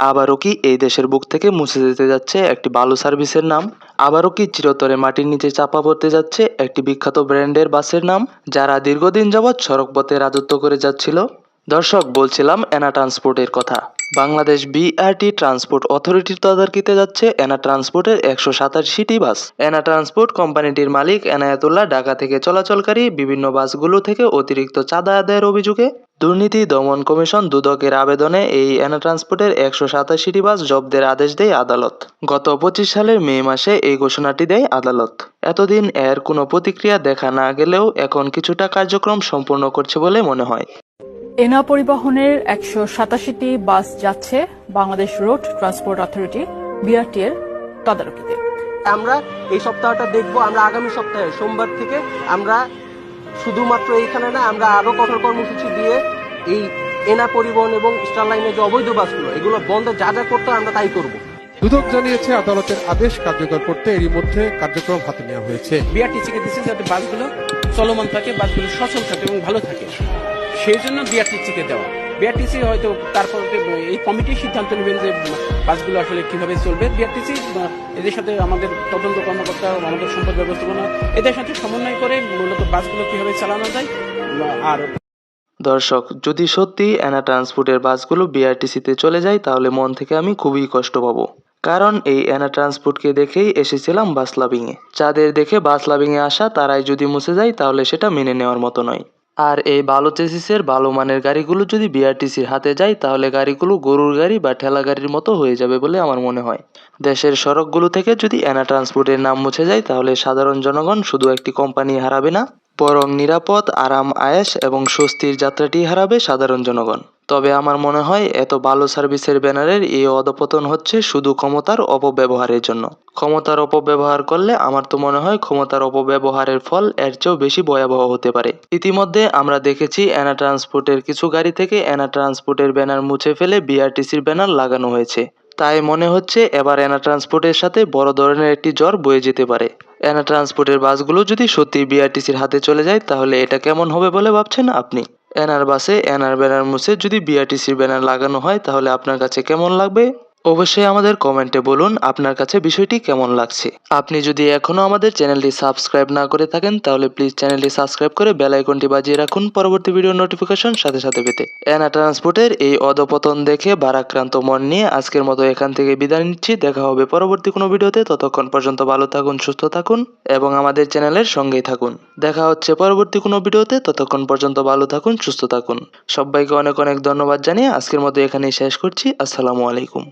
আবারও কি এই দেশের বুক থেকে মুছে যেতে যাচ্ছে একটি ভালো সার্ভিসের নাম? আবারও কি চিরতরে মাটির নিচে চাপা পড়তে যাচ্ছে একটি বিখ্যাত ব্র্যান্ডের বাসের নাম, যারা দীর্ঘদিন যাবৎ সড়কপথে রাজত্ব করে যাচ্ছিল? দর্শক, বলছিলাম এনা ট্রান্সপোর্টের কথা। বাংলাদেশ বিআরটি ট্রান্সপোর্ট অথরিটির তদারকিতে যাচ্ছে এনা ট্রান্সপোর্টের 187টি বাস। এনা ট্রান্সপোর্ট কোম্পানিটির মালিক এনায়েতুল্লাহ ঢাকা থেকে চলাচলকারী বিভিন্ন বাসগুলো থেকে অতিরিক্ত চাঁদা আদায়ের অভিযোগে দুর্নীতি দমন কমিশন দুদকের আবেদনে এই এনা ট্রান্সপোর্টের 187টি বাস জব্দের আদেশ দেয় আদালত। গত 25 সালের মে মাসে এই ঘোষণাটি দেয় আদালত। এতদিন এর কোনো প্রতিক্রিয়া দেখা না গেলেও এখন কিছুটা কার্যক্রম সম্পূর্ণ করছে বলে মনে হয়। এনা পরিবহনের 187টি বাস যাচ্ছে Bangladesh road transport authority BRT এর তদারকিতে। আমরা এই সপ্তাহটা দেখব। আমরা আগামী সপ্তাহে সোমবার থেকে আমরা শুধুমাত্র এইখানে না, আমরা আরো কঠোর কর্মসূচি দিয়ে এই এনা পরিবহন এবং স্টার লাইনের যে অবৈধ বাসগুলো এগুলো বন্ধে যা যা করতে আমরা তাই করব। দুদক জানিয়েছে আদালতের আদেশ কার্যকর করতে এরই মধ্যে কার্যক্রম হাতে নেওয়া হয়েছে। বিআরটিসিকে দিচ্ছে যাতে বাসগুলো চলমান থাকে, বাসগুলো সচল থাকে এবং ভালো থাকে, সেই জন্য বিআরটিসিকে দেওয়া। বিআরটিসি হয়তো তারপর এই কমিটি সিদ্ধান্ত নেবেন যে বাসগুলো আসলে কিভাবে চলবে। বিআরটিসি এদের সাথে আমাদের তদন্ত কর্মকর্তা, আমাদের সম্পদ ব্যবস্থাপনা এদের সাথে সমন্বয় করে মূলত বাসগুলো কিভাবে চালানো যায়। আর দর্শক, যদি সত্যি এনা ট্রান্সপোর্টের বাসগুলো বিআরটিসিতে চলে যায় তাহলে মন থেকে আমি খুবই কষ্ট পাবো। কারণ এই এনা ট্রান্সপোর্টকে দেখেই এসেছিলাম বাস লাভিংয়ে। যাদের দেখে বাস লাভিংয়ে আসা তারাই যদি মুছে যায় তাহলে সেটা মেনে নেওয়ার মতো নয়। আর এই ভালো চেসিসের ভালো মানের গাড়িগুলো যদি বিআরটিসির হাতে যায় তাহলে গাড়িগুলো গরুর গাড়ি বা ঠেলা গাড়ির মতো হয়ে যাবে বলে আমার মনে হয়। দেশের সড়কগুলো থেকে যদি এনা ট্রান্সপোর্টের নাম মুছে যায় তাহলে সাধারণ জনগণ শুধু একটি কোম্পানি হারাবে না, বরং নিরাপদ, আরাম, আয়েশ এবং স্বস্তির যাত্রাটি হারাবে সাধারণ জনগণ। তবে আমার মনে হয় এত ভালো সার্ভিসের ব্যানারের এই অধপতন হচ্ছে শুধু ক্ষমতার অপব্যবহারের জন্য। ক্ষমতার অপব্যবহার করলে আমার তো মনে হয় ক্ষমতার অপব্যবহারের ফল এর চেয়েও বেশি ভয়াবহ হতে পারে। ইতিমধ্যে আমরা দেখেছি এনা ট্রান্সপোর্টের কিছু গাড়ি থেকে এনা ট্রান্সপোর্টের ব্যানার মুছে ফেলে বিআরটিসির ব্যানার লাগানো হয়েছে। তাই মনে হচ্ছে এবার এনা ট্রান্সপোর্টের সাথে বড় ধরনের একটি ঝড় বয়ে যেতে পারে। এনা ট্রান্সপোর্টের বাসগুলো যদি সত্যি বিআরটিসির হাতে চলে যায় তাহলে এটা কেমন হবে বলে ভাবছেন আপনি? এনার বাসে এনার ব্যানার মুছে যদি বিআরটিসির ব্যানার লাগানো হয় তাহলে আপনার কাছে কেমন লাগবে? অবশ্যই আমাদের কমেন্টে বলুন আপনার কাছে বিষয়টি কেমন লাগছে। আপনি যদি এখনো আমাদের চ্যানেলটি সাবস্ক্রাইব না করে থাকেন তাহলে প্লিজ চ্যানেলটি সাবস্ক্রাইব করে বেল আইকনটি বাজিয়ে রাখুন পরবর্তী ভিডিও নোটিফিকেশন সাথে সাথে পেতে। এনা ট্রান্সপোর্টের এই অধপতন দেখে ভারাক্রান্ত মন নিয়ে আজকের মতো এখান থেকে বিদায় নিচ্ছি। দেখা হবে পরবর্তী কোনো ভিডিওতে। ততক্ষণ পর্যন্ত ভালো থাকুন, সুস্থ থাকুন এবং আমাদের চ্যানেলের সঙ্গেই থাকুন। দেখা হচ্ছে পরবর্তী কোনো ভিডিওতে। ততক্ষণ পর্যন্ত ভালো থাকুন, সুস্থ থাকুন। সবাইকে অনেক অনেক ধন্যবাদ জানিয়ে আজকের মতো এখানেই শেষ করছি। আসসালামু আলাইকুম।